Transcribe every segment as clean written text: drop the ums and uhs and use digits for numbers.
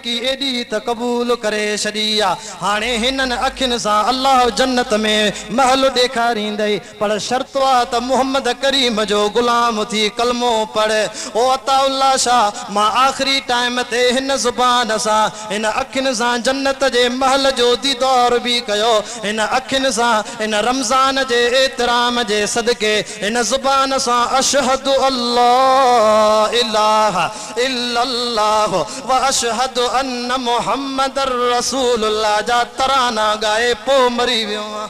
नेकी एडी त कबूल करे छॾी आहे। हाणे हिननि अखियुनि सां अल्लाह जन्नत में महल ॾेखारींदई, पर शर्त आहे त मोहम्मद करीम जो गुलाम थी कलमो पढ़। ओ अताउल्ला शाह, मां आख़िरी टाइम ते हिन ज़ुबान सां हिन अखियुनि सां जन्नत जे महल जो दीदार भी कयो। हिन अखियुनि सां हिन रमज़ान जे एतराम जे सदके हिन ज़ुबान सां अशहदु अल्लाह इलाहा इल्लल्लाह व अशहदु अन्न मुहम्मदर रसूलुल्लाह जा तराना गाए पोइ मरी वियो आहे।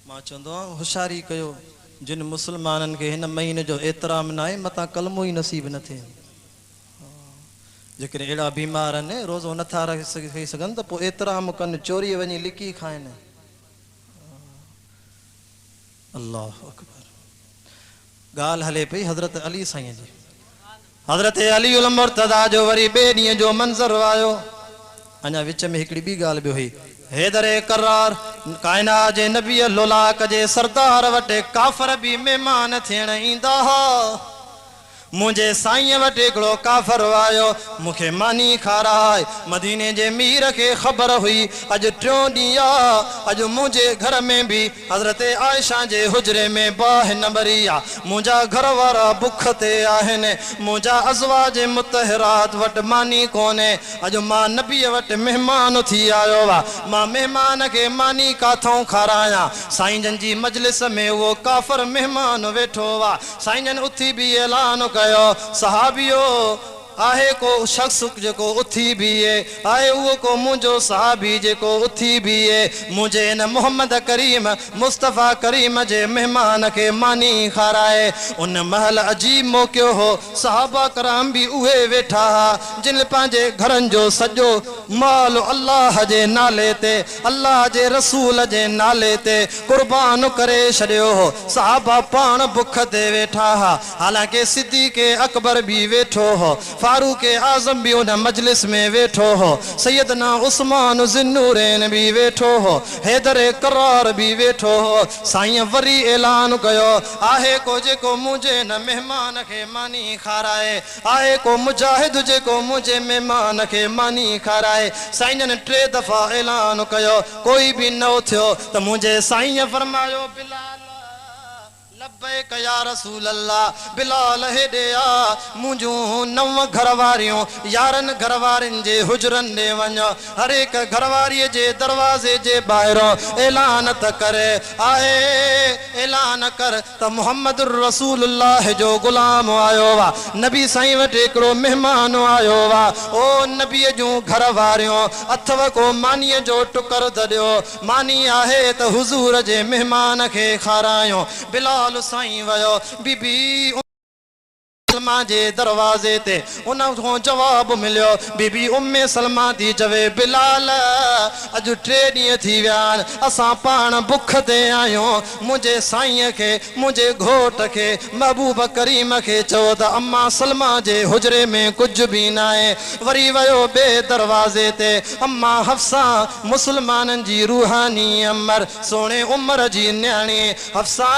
मां चवंदो आहियां होशियारी कयो, जिन मुस्लमाननि खे हिन महीने जो एतराम न आहे मतां कलमो ई नसीब न थिए। जेकॾहिं अहिड़ा बीमार आहिनि रोज़ो नथा रही सघनि त पोइ एतराम कनि, चोरी वञी लिकी खाइनि। अल्लाह अकबर। ॻाल्हि हले पई हज़रत अली साईं जी। हज़रत अली उल मुर्तज़ा जो वरी ॿिए ॾींहं जो मंज़र आयो। अञा विच में हिकिड़ी ॿी ॻाल्हि बि हुई। हैदरे करार काइनात जे नबी लोलाक जे सरदार वटि काफ़र बि महिमान थियण ईंदा हुआ। मुझे साईं वटि हिकिड़ो काफ़र आयो, मूंखे मानी खाराए। मदीने जे मीर खे ख़बर हुई अॼु टियों ॾींहुं आहे, अॼु मुंहिंजे घर में बि हज़रत आयशा जे हुजरे में बाहि न भरी आहे। मुंहिंजा घर वारा बुख ते आहिनि, मुंहिंजा अज़वाज मुतहरात वटि मानी कोन्हे। अॼु मां नबीअ वटि महिमान थी आयो आहे, मां महिमान खे मानी काथों खारायां। साईं जन जी मजलिस में उहो काफ़र महिमान वेठो आहे। साईं जन उथी बि ऐलान कयो, सहाबियो आहे को शख्स जेको उथी बीहे, आहे उहो को मुंहिंजो सहाबी जेको उथी बीहे, मुंहिंजे हिन मोहम्मद करीम मुस्तफ़ा करीम जे महिमान खे मानी खाराए। उन महल अजीब मौक़ियो हो, सहाबा कराम बि उहे वेठा हा जिन पंहिंजे घरनि जो सॼो माल अल्लाह जे नाले ते, अल्लाह जे रसूल जे नाले ते कुर्बान करे छॾियो हो। सहाबा पाण बुख ते वेठा हा, हालांकि सिद्दीक़ अकबर भी वेठो हो, फारूक आज़म भी उन मजलिस में वेठो हो, सैयदना उस्मान ज़ुन्नूरैन भी वेठो हो, हैदर करार भी वेठो हो। साईं वरी ऐलान कयो, आहे को जेको मुझे न मेहमान के मानी खाराए, आहे को मुजाहिद जेको मुझे मेहमान के मानी खाराए। साईं जन 3 दफ़ा ऐलान कयो, कोई भी न उथियो त मुझे साईं फरमायो, बिलाल लब्बैक या रसूल अल्लाह। बिलाल हेॾे आ, मुंहिंजूं 9 घरवारियूं यारनि घरवारियुनि जे हुजरनि ॾे वञो, हर हिक घरवारीअ जे दरवाज़े जे ॿाहिरों ऐलान त करे, आहे ऐलान कर त मुहम्मद रसूलुल्लाह जो गुलाम आयो वा, नबी साईं वटि हिकिड़ो महिमान आयो वा। ओ नबीअ जूं घरवारियूं अथव को मानीअ जो टुकर त ॾियो, मानी आहे त हुज़ूर जे महिमान खे खारायूं। बिलाल साईं वयो, बीबी सलमा जे दरवाजे ते उन को जवाब मिलियो। बीबी उम्मे सलमा थी चवे, बिलाल अॼु 3 ॾींहं थी विया आहिनि, असां पाण बुख ते आहियूं। मुंहिंजे साईं खे, मुंहिंजे घोट खे, महबूब करीम खे चओ त अम्मा सलमा जे हुजरे में कुझु बि न आहे। वरी वियो ॿिए दरवाज़े ते, अम्मा हफ्सा मुसलमाननि जी रूहानी अमर, सोणे उमर जी न्याणी हफ्सा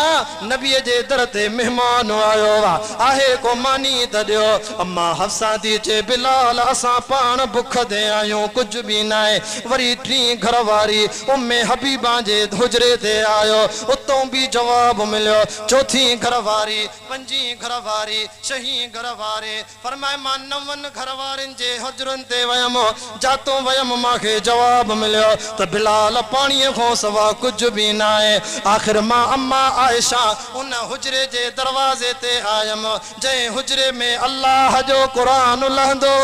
नबीअ जे दर ते महिमान आयो आहे, को मानी त ॾियो। अम्मा हफ्सा थी चए, बिलाल असां पाण बुख ते आहियूं, कुझु बि न आहे। वरी 3 घरवारी उम्मे हबीबा जे हुजरे ते आयो, उतों बि जवाब मिलियो। 4थी घरवारी, 5हीं घरवारी, 6हीं घरवारी फरमाए, मां 9 घरवारियुनि जे हुजरनि ते वयमि, जातो वयमि मूंखे जवाब मिलियो त बिलाल पाणीअ खां सवा कुझु बि न आहे। आख़िर मां अम्मा आयशा उन हुजरे जे दरवाज़े ते आयमि जंहिं हुजरे में अल्लाह जो क़ुरान लहंदो,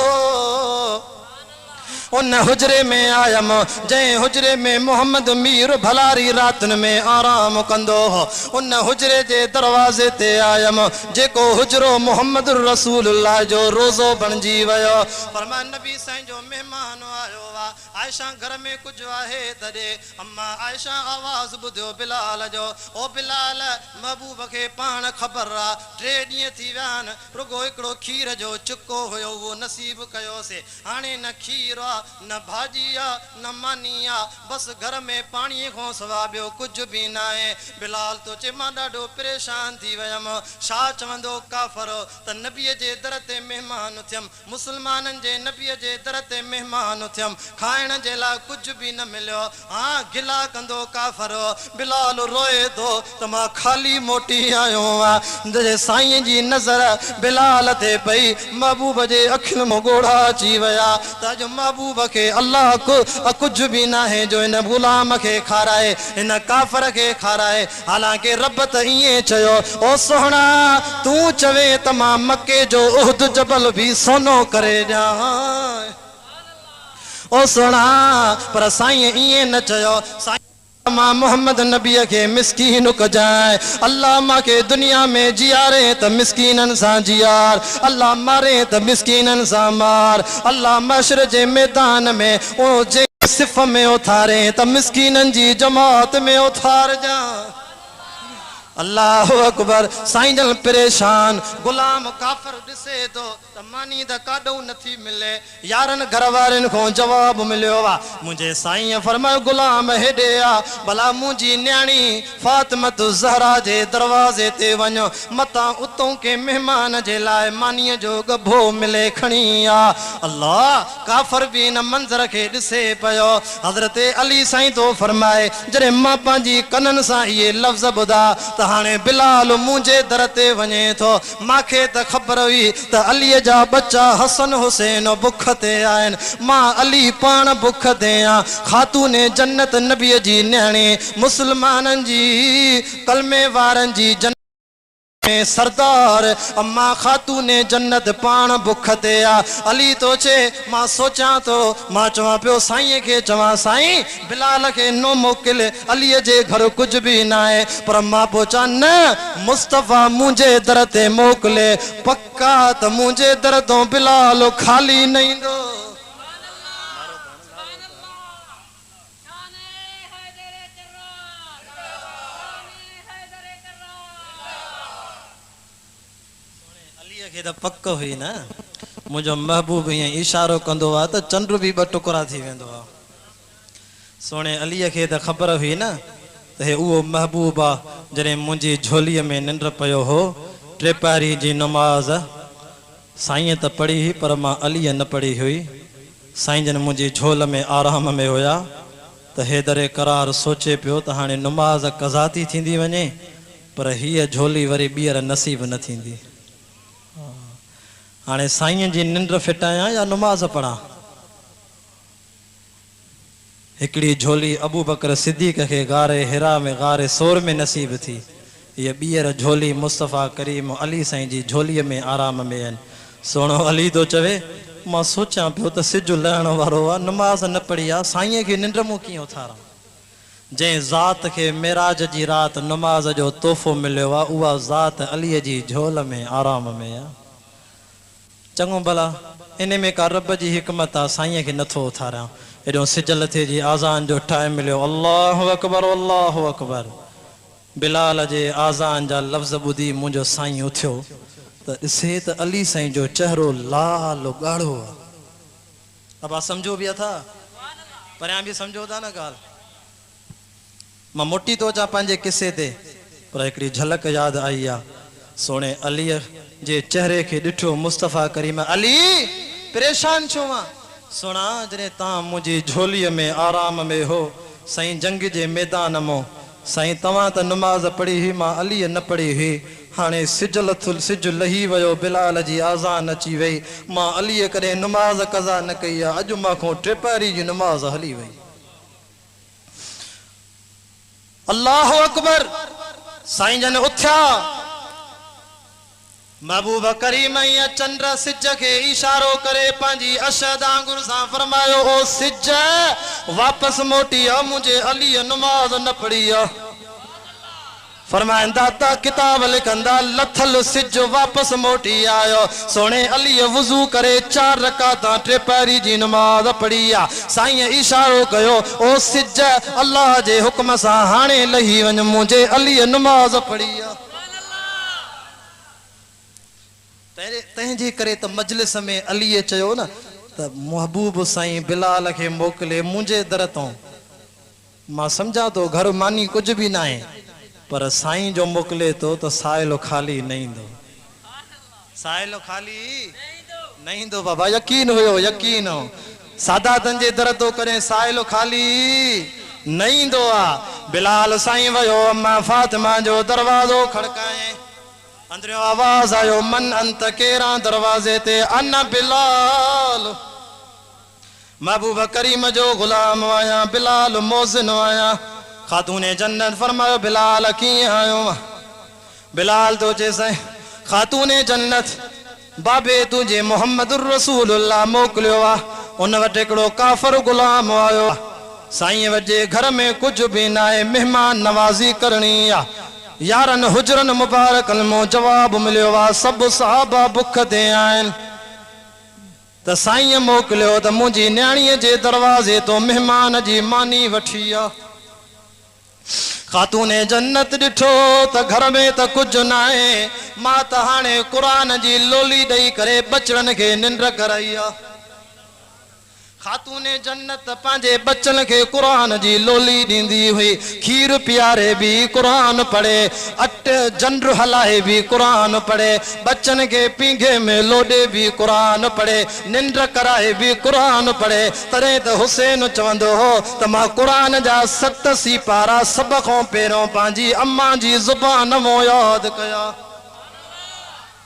उन हुजरे में आयम जंहिं हुजरे में मोहम्मद मीर भलारी रातन में आराम कंदो हो। उन हुजरे जे दरवाजे ते आयम जेको हुजरो मोहम्मद रसूलुल्लाह जो रोज़ो बणजी वियो। फरमान नबी साईं जो मेहमान आयो वा, आयशा घर में कुछ आहे तॾे। अम्मा आयशा आवाज़ ॿुधियो बिलाल जो, ओ बिलाल महबूब खे पाण ख़बर आ 3 ॾींहं थी विया आहिनि, रुगो हिकिड़ो खीर जो चुको हुयो उहो नसीब कयोसीं, हाणे न खीर आ न भाजिया न मानिया बस घर में पानी को सवा बियो कुछ भी ना है बिलाल तो चे मां ॾाढो परेशान थी वयम छा चवंदो काफ़र त नबीअ जे दर ते मेहमान थियम मुसलमाननि जे नबीअ जे दर ते मेहमान थियम खाइण जे लाइ कुछ भी न मिलियो हाँ गिला कंदो काफ़र बिलाल रोए थो त मां खाली मोटी आयो आहियां साईं जी नज़र बिलाल ते पई महबूब जे अखियुनि में गोड़ा अची विया त अॼु महबूब खे अल्लाह कुछ भी ना है जो इन गुलाम खे खाराए इन काफ़र खे खाराए हालांकि रब त ईअं चयो ओ सोहणा तूं चवे त मां मके जो उहद जबल भी सोनो करे ॾियां ओ सोहणा पर साईं ईअं न चयो साईं मां मोहम्मद नबीअ खे मिस्कीन कजाए अल्लाह मांखे दुनिया में जियारे त मिस्कीननि सां जियार अल्लाह मारे त मिस्कीननि सां मार अल्लाह मशर जे मैदान में ओ जे सिफ़ में उथारे त मिस्कीननि जी जमात में उथार जा अल्लाह अकबर साईं जन परेशान गुलाम काफ़र ॾिसे थो त मानी त काॾो नथी मिले यारनि घर वारनि खां जवाब मिलियो आहे मुंहिंजे साईं फरमायो गुलाम हेॾे आहे भला मुंहिंजी न्याणी फातिमत ज़हरा जे दरवाज़े ते वञो मतां उतां के महिमान जे लाइ मानीअ जो गभो मिले खणी आ अल्लाह काफ़र बि इन मंज़र खे ॾिसे पियो हज़रत अली साईं तो फरमाए जॾहिं मां पंहिंजी कननि सां इहे लफ़्ज़ ॿुधा त हाणे बिलाल मुंहिंजे दर ते वञे थो मूंखे त ख़बर हुई त अलीअ जा बच्चा हसन हुसैन बुख ते आहिनि मां अली पाण बुख ते आहियां ख़ातून जन्नत नबीअ जी न्याणी मुसलमाननि जी कलमे वारनि जी जन्नत सरदार अम्मा खातून जन्नत पाण बुख ते आ अली तो चे मां सोचां तो मां चवां पियो साईं खे चवां साईं बिलाल खे नो मोकिल अलीअ जे घर कुछ भी ना आहे पर मां पोचां न मुस्तफ़ा मुंहिंजे दर ते मोकिले पक्का त मुंहिंजे दर तो बिलाल खाली न ईंदो खे त पक हुई न मुंहिंजो महबूब ईअं इशारो कंदो आहे त चंड बि ॿ टुकड़ा थी वेंदो आहे सोणे अलीअ खे त ख़बर हुई न त हे उहो महबूब आहे जॾहिं मुंहिंजी झोलीअ में निंड पियो हो टेपारी जी नमाज़ साईं त पढ़ी हुई पर मां अलीअ न पढ़ी हुई साईं जन मुंहिंजी झोल में आराम में हुया त हैदरे करार सोचे पियो त हाणे नमाज़ कज़ा थी थींदी वञे पर हीअ झोली वरी ॿीहर नसीब न थींदी हाणे साईं जी निंड फिटायां या नमाज़ पढ़ां हिकिड़ी झोली अबू बकर सिद्दीक़ खे गारे हिरा में गारे सोर में नसीब थी ये ॿीहर झोली मुस्तफ़ा करीम अली साईं जी झोलीअ में आराम में आहिनि सोणो अली तो चवे मां सोचां पियो त सिज लहण वारो आहे नमाज़ न पढ़ी आहे साईं खे निंड मूं कीअं उथारां जंहिं ज़ात खे मेराज जी राति नमाज़ जो तोहफ़ो मिलियो आहे उहा ज़ात अलीअ जी झोल में आराम में आहे चङो भला इन में का रब जी हिकमत आहे साईं खे नथो उथारियां एॾो सिज लथे जी आज़ान जो टाइम मिलियो अल्लाहु अकबर बिलाल जे आज़ान जा लफ़्ज़ ॿुधी मुंहिंजो साईं उथियो त ॾिसे त अली साईं जो चहिरो लाल ॻाढ़ो आहे अब सम्झो बि अथा परियां बि सम्झो था न ॻाल्हि मां मोटी थो अचां पंहिंजे किसे ते पर हिकिड़ी झलक यादि आई आहे सोणे अलीअ जे चेहरे खे ॾिठो मुस्तफ़ा करीम अली परेशान छो आहे सुणा जॾहिं तव्हां मुंहिंजी झोलीअ में आराम में हो साईं जंग जे मैदान मां साईं तव्हां त नमाज़ पढ़ी हुई मां अलीअ न पढ़ी हुई हाणे सिज लही वियो बिलाल जी आज़ान अची वई मां अलीअ कॾहिं नमाज़ कज़ा न कई आहे अॼु मां टेपारी जी नमाज़ हली वई अल्लाहु अकबर साईं जन उथिया महबूब करीम चंद्र सिज के इशारो करे पंहिंजी अशद आंगुर सां फरमायो ओ सिज वापस मोटी आ मुझे अली नमाज न पढ़ी आ फरमाइंदा ता किताब लिखंदा लथल सिज वापस मोटी आयो सोने अली वुजू करे 4 रकाता टेपारी जी नमाज पढ़ी आ साईं इशारो कयो ओ सिज अल्लाह जे हुक्म सां हाणे लही वञ मुझे अली नमाज पढ़ी आ तंहिंजे करे त मजलिस में अलीअ चयो न त त महबूब साईं बिलाल खे मोकिले मुंहिंजे दर तो मां सम्झा तो घर मानी कुछ भी ना है पर साईं जो मोकिले तो त साइलो खाली न ईंदो साइलो खाली न ईंदो बाबा यकीन हुयो यकीन हो सादातन जे दर तो करे साइलो खाली न ईंदो आ बिलाल साईं वयो अम्मा फातिमा जो दरवाजो खड़काए अंदरियों आवाज आयो मन अंत केरा दरवाजे ते अन बिलाल महबूब करीम जो गुलाम आया बिलाल मोज़िन आया खातूने जन्नत फरमायो बिलाल कीअं आयो बिलाल तो चेसि खातूने जन्नत बाबे तुझे मोहम्मदुर रसूलुल्लाह मोकिलियो आ उन वटि हिकिड़ो काफ़र गुलाम आयो साईं वजे घर में कुछ भी ना है मेहमान नवाजी करनी आ यारन हुजरन मुबारकन मो जवाब मिलियो आ सब सहाबा बुख ते आइन त साईं मोकिलियो त मुंहिंजी न्याणीअ जे दरवाजे तो मेहमान जी मानी वठी आ खातूने जन्नत डिठो त घर में त कुछ ना है मां त हाणे कुरान जी लोली ॾेई करे बचड़न खे निंड कराई आ खातूने जन्नत पांजे बच्चन के कुरान जी लोली दींदी हुई खीर प्यारे भी कुरान पढ़े अट जंड्र हलाए भी कुरान पढ़े बच्चन के पींघे में लोडे भी कुरान पढ़े निंड कराए भी कुरान पढ़े तरे तो हुसैन चवंदो हो त मां कुरान जा 7 सिपारा सब खां पहिरों पांजी अम्मा जी जुबान मो याद कया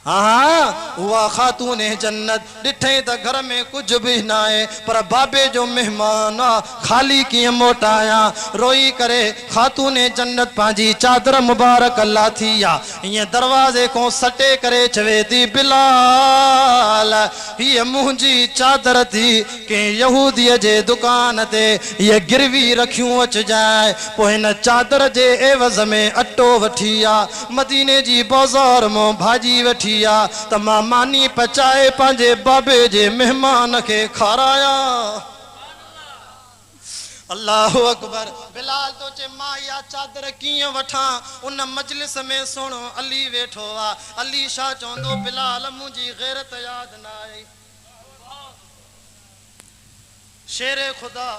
हाँ वह खातूने जन्नत डिठे त घर में कुछ भी ना है पर बाबे जो मेहमान आ खाली किए मोटाया रोई करे खातूने जन्नत पांजी चादर मुबारक अल्लाह थी या ये दरवाजे को सटे करे चवे थी बिलाल ये मुंजी चादर थी के यहूदी जे दुकान ते ये गिरवी रखियूं अच जाए पोइ न चादर जे एवज़ में अटो वठिया मदीने जी बाजार मो भाजी वठी त मां मानी पचाए पांजे बाबे जे मेहमान के खाराया अल्लाह अकबर बिलाल तो चे मां या चादर किए वठा उन मजलिस में सुनो अली वेठो आ अली शाह चोंदो बिलाल मुंजी गैरत याद ना आई शेरे खुदा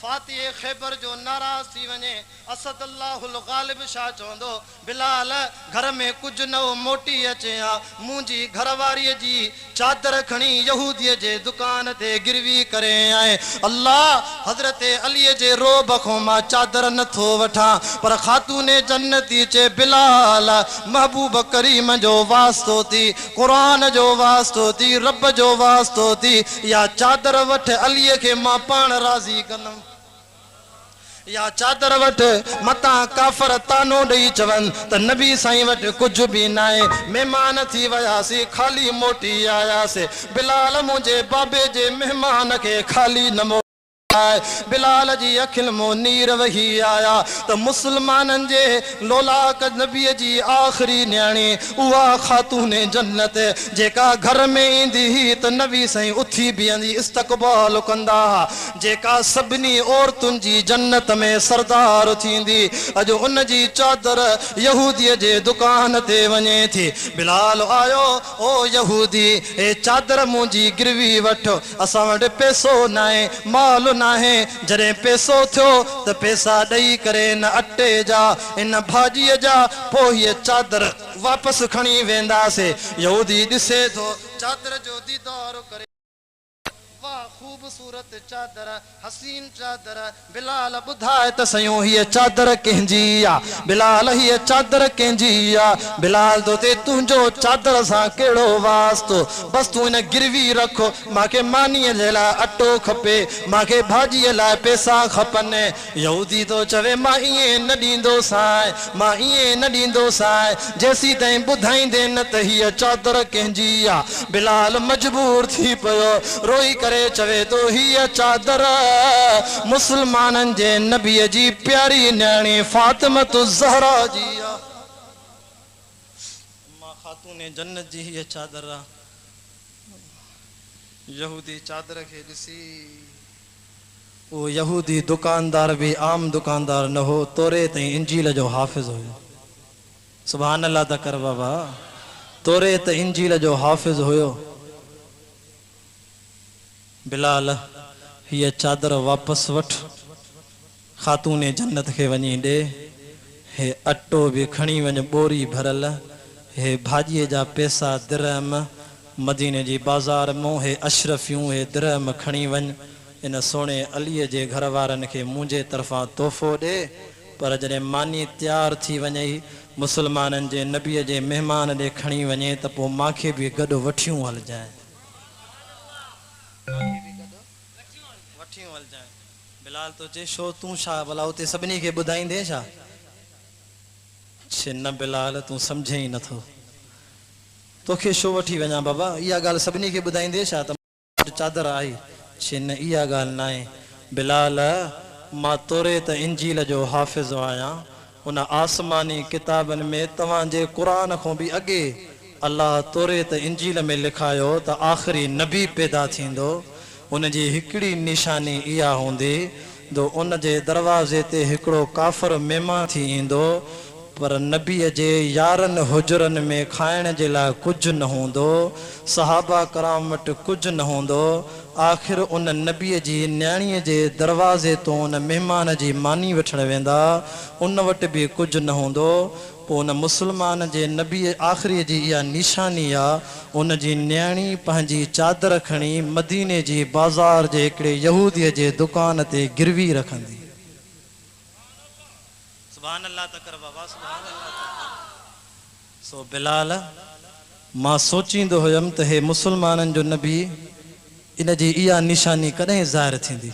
फातिह खैबर जो नाराज थी वने असद अल्लाहुल गालिब शाह चोंदो बिलाल घर में कुछ न मोटी अचे आ मुंजी घरवारी जी चादर खणी यहूदी जे दुकान ते गिरवी करे आए अल्लाह हजरत अली जे रोब खो मां चादर न थो वठा पर खातूने जन्नती चे बिलाल महबूब करीम जो वास्तो थी कुरान जो वास्तो थी रब जो वास्तो थी या चादर वठ अली के मां पान राजी कनम या चादर वट मता काफर तानो दई चवन त नबी साईं वट कुछ भी नाए मेहमान थी वयासी खाली मोटी आयासे बिलाल मुझे बाबे जे मेहमान के खाली न बिलाल जी अखिल मो नीर वही आया तो मुसलमानन जे लोलाक नबी जी आखिरी न्याणी उहा खातूने जन्नत जेका घर में इंदी ही तो नबी साईं उथी बीहंदी इस्तकबाल कंदा जेका सभिनी औरतुन जी जन्नत में सरदार थींदी अज उन जी चादर यहूदी जे दुकान ते वने थी बिलाल आयो ओ यहूदी ए चादर मुंजी गिरवी वठो असा वटि पैसो नाए माल ना है जरे पैसो थियो तो पैसा दई करे न अटे जा इन भाजी जा पो ये चादर वापस खणी वेंदा से यहूदी दिसे तो चादर जो दीदार करे वाह खूबसूरत चादर हसीन चादर बिलाल बुधाए त सयो ही चादर कंहिंजी आ बिलाल ही चादर कंहिंजी आ बिलाल तो ते तुंजो चादर सा केड़ो वास्तो बस तू इन गिरवी रखो माके मानी जे ला अटो खपे माके भाजी ला पैसा खपने यहूदी तो चवे मा इए न दींदो साए मा इए न दींदो साए जैसी तई बुधाईंदे न त ही चादर कंहिंजी आ बिलाल मजबूर थी पयो रोई करे चवे तो ही चादर मुसलमानन जे नबी जी प्यारी न्याणी फातिमा ज़हरा जी मां खातूने जन्नत जी ही चादर यहूदी चादर के दिसी वो यहूदी दुकानदार भी आम दुकानदार न हो तोरे तई इंजील जो हाफिज हो सुभान अल्लाह ता कर बाबा तोरे त इंजील जो हाफिज होयो बिलाल ये चादर वापस वठ खातून जन्नत के वनी दे हे अट्टो भी खणी वञ बोरी भरल हे भाॼीअ जा पैसा दिरहम मदीने जी बाज़ार मों हे अशरफियूं हे दिरहम खणी वञ इन सोने अलीअ जे घर वारनि खे मुंहिंजे तरफ़ां तोहफ़ो ॾे पर जॾहिं मानी तैयार थी वञे मुसलमाननि जे नबीअ जे महिमान ॾे खणी वञे त पोइ मूंखे बि गॾु वठियूं हलजांइ बिलाल तो चे शो तू छा भला उते सभिनी खे ॿुधाईंदे छा छे न बिलाल तू सम्झे ई नथो तोखे शो वठी वञा बाबा इहा ॻाल्हि सभिनी खे ॿुधाईंदे छा त चादर आई छे न इहा ॻाल्हि न आहे बिलाल मां तोरे त इंजील जो हाफ़िज़ आहियां उन आसमानी किताबनि में तव्हांजे क़ुरान खां बि अॻे अल्लाह तोरे त इंजील में लिखायो त आख़िरी नबी पैदा थींदो उन जी हिकिड़ी निशानी इहा हूंदी जो उन जे दरवाज़े ते हिकिड़ो काफ़िर महिमान थी ईंदो पर नबीअ जे यारनि हुजरनि में खाइण जे लाइ कुझु न हूंदो सहाबा कराम वटि कुझु न हूंदो आख़िर उन नबीअ जी न्याणीअ जे दरवाज़े तो उन महिमान जी मानी वठण वेंदा उन वटि बि कुझु न हूंदो पोइ उन मुस्लमान जे नबीअ आख़िरी जी इहा निशानी आहे उन जी न्याणी पंहिंजी चादर खणी मदीने जी बाज़ार जे हिकिड़े यहूदीअ जे दुकान ते गिरवी रखंदी सुभान अल्लाह तकर बाबा सुभान अल्लाह सो बिलाल मां सोचींदो हुयमि त हे मुसलमाननि जो नबी इन जी इहा निशानी कॾहिं ज़ाहिर थींदी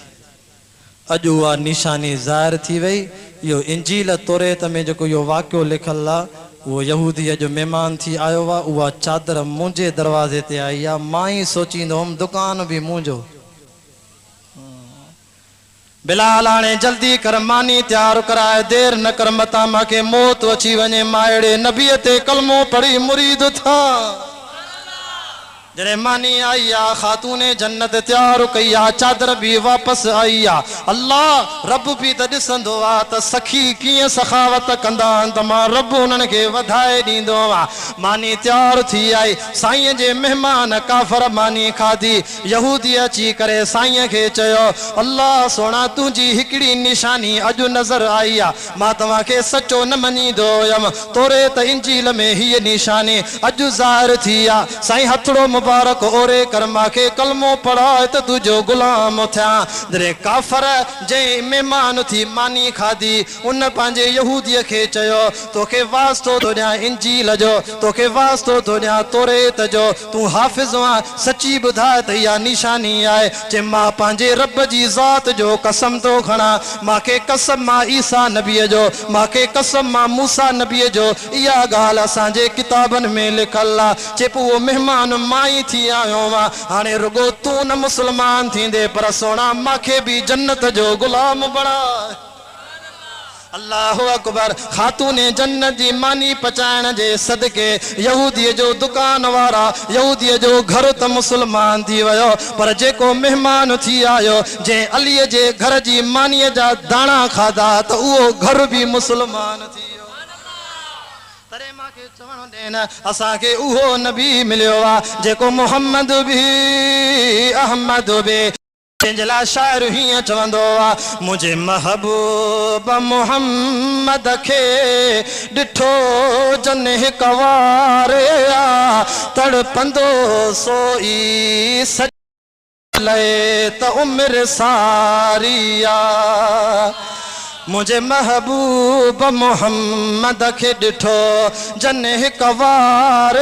अॼु उहा निशानी ज़ाहिर थी वई इहो इंजील तौरेत में जेको इहो वाक़ियो लिखल आहे उहो यहूदीअ जो महिमान थी आयो आहे उहा चादर मुंहिंजे दरवाज़े ते आई आहे मां ई सोचींदो हुउमि दुकान बि मुंहिंजो बिलाल हाणे जल्दी कर मानी तैयार कराए देर न कर मता मूंखे मौत अची वञे मां अहिड़े नबीअ ते कलमो पढ़ी मुरीद था जॾहिं मानी आई आहे खातून जन्नत तैयार कई आहे चादर बि वापसि आई आहे अल्लाह रब बि त ॾिसंदो आहे त सखी कीअं सखावत कंदा आहिनि त मां रब उन्हनि खे वधाए ॾींदो आहे मानी तैयार थी आई साईं जे महिमान काफ़र मानी खाधी यहूदी अची करे साईं खे चयो अल्लाह सोना तुंहिंजी हिकिड़ी निशानी अॼु नज़र आई आहे मां तव्हांखे सचो न मञींदो हुयमि तोरे त इंजील में हीअ निशानी अॼु ज़ाहिर थी आहे साईं हथड़ो मुबारक ओरे कर मांखे कलमो पढ़ाए त तुंहिंजो गुलाम थिया जॾहिं काफ़र जंहिं महिमान थी मानी खाधी उन पंहिंजे यहूदीअ खे चयो तोखे वास्तो थो ॾियां इंजील जो तोखे वास्तो थो ॾियां तौरेत जो तूं हाफ़िज़ आहीं सची ॿुधाए त इहा निशानी आहे जे मां पंहिंजे रब जी ज़ात जो कसम थो खणा मांखे कसम मां ईसा नबीअ जो मांखे कसम मां मूसा नबीअ जो इहा ॻाल्हि असांजे किताबनि में लिखल आहे जे पोइ उहो महिमान मां थी आयो मां हाणे रुगो तू न मुसलमान थींदे पर सोना मांखे भी जन्नत जो गुलाम बणाए अल्लाह अकबर खातून जन्नत जी मानी पचाइण जे सदके यहूदीअ जो दुकान वारा यहूदीअ जो घर त मुसलमान थी वियो पर जेको महिमान थी आयो जंहिं अलीअ जे घर जी मानीअ जा दाणा खाधा त उहो घर भी मुसलमान थी असांखे उहो नबी मिलियो आहे जेको मोहम्मद भी अहमद भी जंहिंजे लाइ शाइर हीअं चवंदो आहे मुंहिंजे महबूब मोहम्मद खे ॾिठो जन हिकु वार तड़पंदो सोई सॼे त उमिरि सारी आहे मुझे महबूब मोहम्मद के ॾिठो जन हिकु वार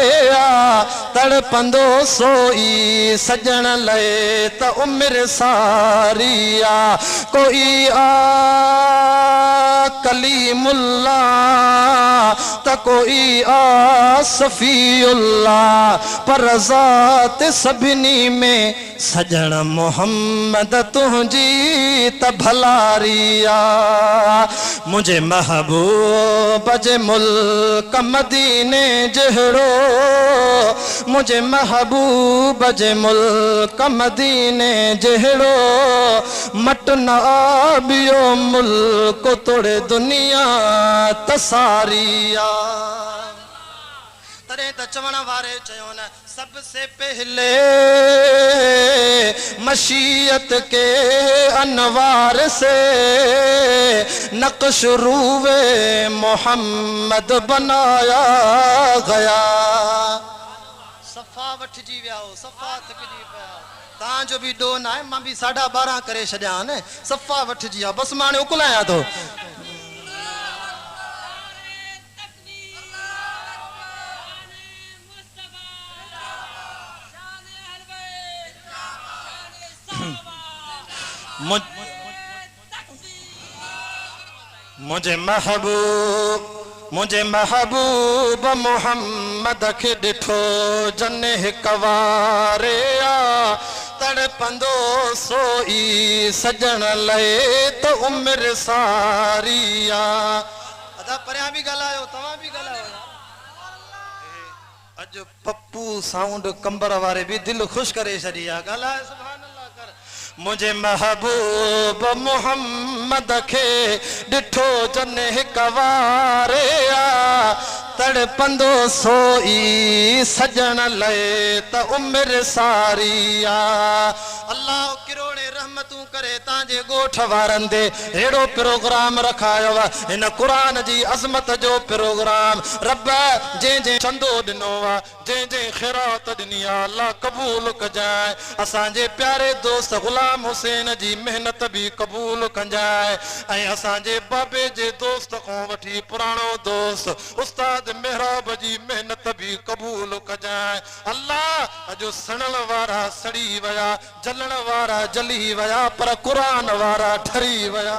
तड़पंदो सोई सजण लए त उमिरि सारी कोई कलीमुल्ला त कोई सफ़ीउल्ला पर ज़ात सभिनी में सजण मोहम्मद तुंहिंजी त भलारी मुझे महबूब जे मुल्क मदीने जहिड़ो मुझे महबूब जे मुल्क मदीने जहिड़ो मट न ॿियो मुल्क तोड़े दुनिया तसारी तॾहिं त चवण वारे चयो न सबसे पहले मशीयत के अनवार से नक्श रूवे मोहम्मद बनाया गया। सफ़ा वठजी विया हो, सफ़ा थकजी पिया तां जो भी डो ना है, मां भी 12:30 करे छॾिया न, सफ़ा वठजी आ, बस मां उकलाया तो। मुझे महबूब मोहम्मद खे ॾिठो जन हिक वारे आ, तड़पंदो सोई सजण लए त उमिरि सारी आ। अदा परियां बि ॻाल्हायो, तव्हां बि ॻाल्हायो। अॼु पप्पू साउंड कंबर वारे बि दिलि ख़ुशि करे छॾी आहे। ॻाल्हाए सुभान अल्लाह कर। मुझे महबूब मोहम्मद खे ॾिठो जन हिक वारे आ, तड़पंदो सोई सजण लए त उमिरि सारी आ। अल्लाह किरोड़े रहमतूं करे तव्हांजे ॻोठ वारनि ते अहिड़ो प्रोग्राम रखायो आहे, हिन क़ुरान जी अज़मत जो प्रोग्राम। रब जंहिं चंदो ॾिनो आहे, जंहिं ख़ैरात ॾिनी आहे, अल्लाह क़बूल कजांइ। असांजे प्यारे दोस्त ग़ुलाम हुसैन जी महिनत बि क़बूल कजांइ, ऐं असांजे बाबे जे दोस्त खां वठी पुराणो दोस्त उस्ताद मेहराब जी महिनत बि क़बूल कजांइ। अल्लाह अॼु सड़ण वारा सड़ी विया, जलण वारा जली विया, पर क़ुरान वारा ठरी विया।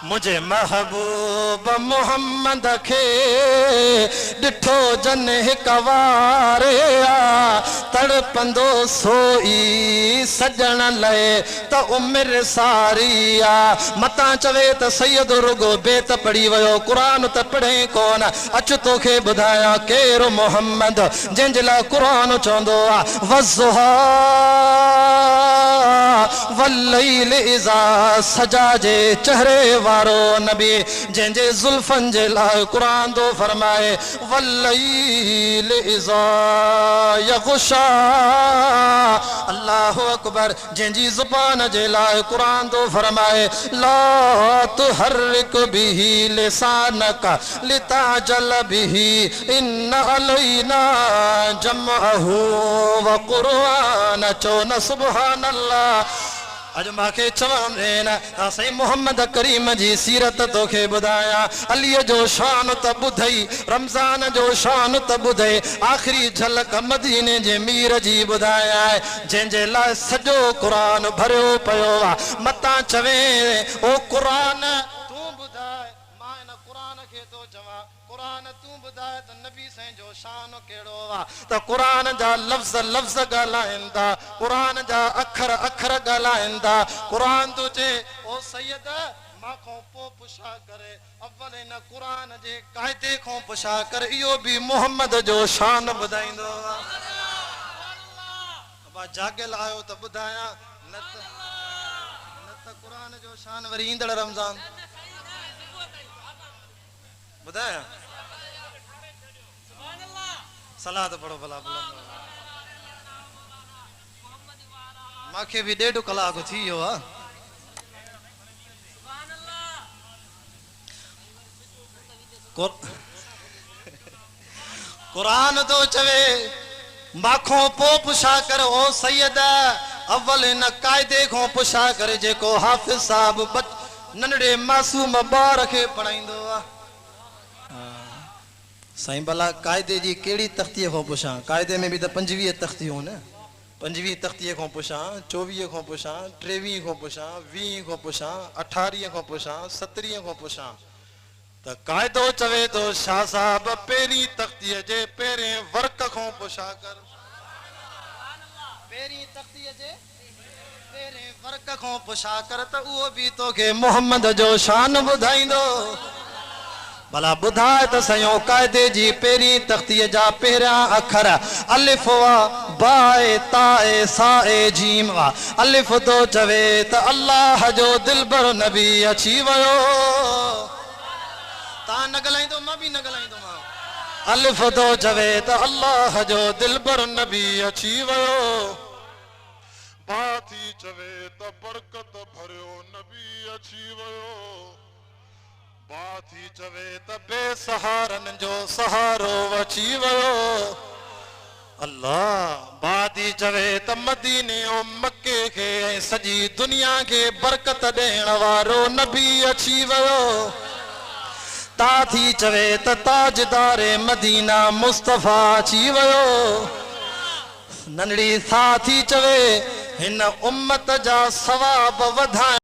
मुझे महबूब मोहम्मद खे ॾिठो जन हिक वारे आ, तड़पंदो सोई सजण लए त उमिरि सारी आ। मतां चवे त सैयद रुगो बेत पढ़ी वियो, क़ुरान त पढ़े कोन। अच तोखे ॿुधायां केरु मोहम्मद जंहिंजे लाइ क़ुरान चवंदो आहे वज़्ज़ुहा वल्लैल इज़ा सजा जे चेहरे वारो नबी, जंहिंजे ज़ुल्फनि जे लाइ क़ुरान थो फरमाए वल्लैल इज़ा यग़शा। अल्लाहु अकबर। जंहिंजी ज़ुबान जे लाइ क़ुरान थो फरमाए ला तुहर्रिक बिही लिसानक लिताजल बिही इन अलैना जमअहू व क़ुरआन। चो न सुभान अल्लाह। अॼु मूंखे चवनि न साईं मोहम्मद करीम जी सीरत तोखे ॿुधायां। अलीअ जो शान त ॿुधई, रमज़ान जो शान त ॿुधई, आख़िरी झलक मदीने जे मीर जी ॿुधायां, जंहिंजे लाइ सॼो क़ुरान भरियो पियो आहे। मतां चवे ओ क़ुरान तूं ॿुधाए, मां हिन क़ुरान खे थो चवां क़ुरान तूं ॿुधाए त नबी साईं जो शान कहिड़ो आहे। त क़ुरान जा लफ़्ज़ लफ़्ज़ ॻाल्हाइनि था, क़ुरान जा अखर अखर ॻाल्हाइनि था। क़ुरान थो चए ओ सैयद माखों पोइ पुछा करे, अव्वल हिन क़ुरान जे क़ाइदे खां पुछा कर, इहो बि मोहम्मद जो शान ॿुधाईंदो आहे। जागियल आयो त ॿुधायां, न त क़ुरान जो शान वरी ईंदड़ रमज़ान ॿुधायां। सलाह त पढ़ो भला भला। मूंखे बि 1.5 कलाक थी वियो आहे। क़ुरान तो चवे माखों पोइ पुछा कर ओ सैयद, अव्वल हिन क़ाइदे खां पुछा करे जेको हाफ़िज़ साहब नंढड़े मासूम ॿार खे पढ़ाईंदो आहे। साईं भला क़ाइदे जी कहिड़ी तख़्तीअ खां पुछां? क़ाइदे में बि त 25 तख़्तियूं न। 25 तख़्तीअ खां पुछां, 24 खां पुछां, 23 खां पुछां, 20 खां पुछां, 18 खां पुछां, 17 खां पुछां। त क़ाइदो चवे थो शाह साहब पहिरीं तख़्तीअ जे पहिरें वर्क खां पुछा कर। पहिरीं तख़्तीअ जे पहिरें वर्क खां पुछा कर त उहो बि तोखे मोहम्मद जो शान ॿुधाईंदो। भला ॿुधाए त सयो क़ाइदे जी पहिरीं तख़्तीअ जा पहिरियां अखर अलिफ वा बाए ताए साए जीम वा। अलिफ तो चवे त अल्लाह जो दिलबर नबी अची वियो। तव्हां न ॻाल्हाईंदो, मां बि न ॻाल्हाईंदोमांव। अलिफ तो चवे त अल्लाह जो दिलबर नबी अची वियो। सहारन जो सहारो अची वियो अल्लाह बादी चवे त मदीने ओ मक्के खे ऐं सॼी दुनिया खे बरकत ॾियण वारो नबी अची वियो ता थी चवे त ताजदारे मदीना मुस्तफ़ा अची वियो नंढड़ी सा थी चवे हिन उम्मत जा सवाब वधाए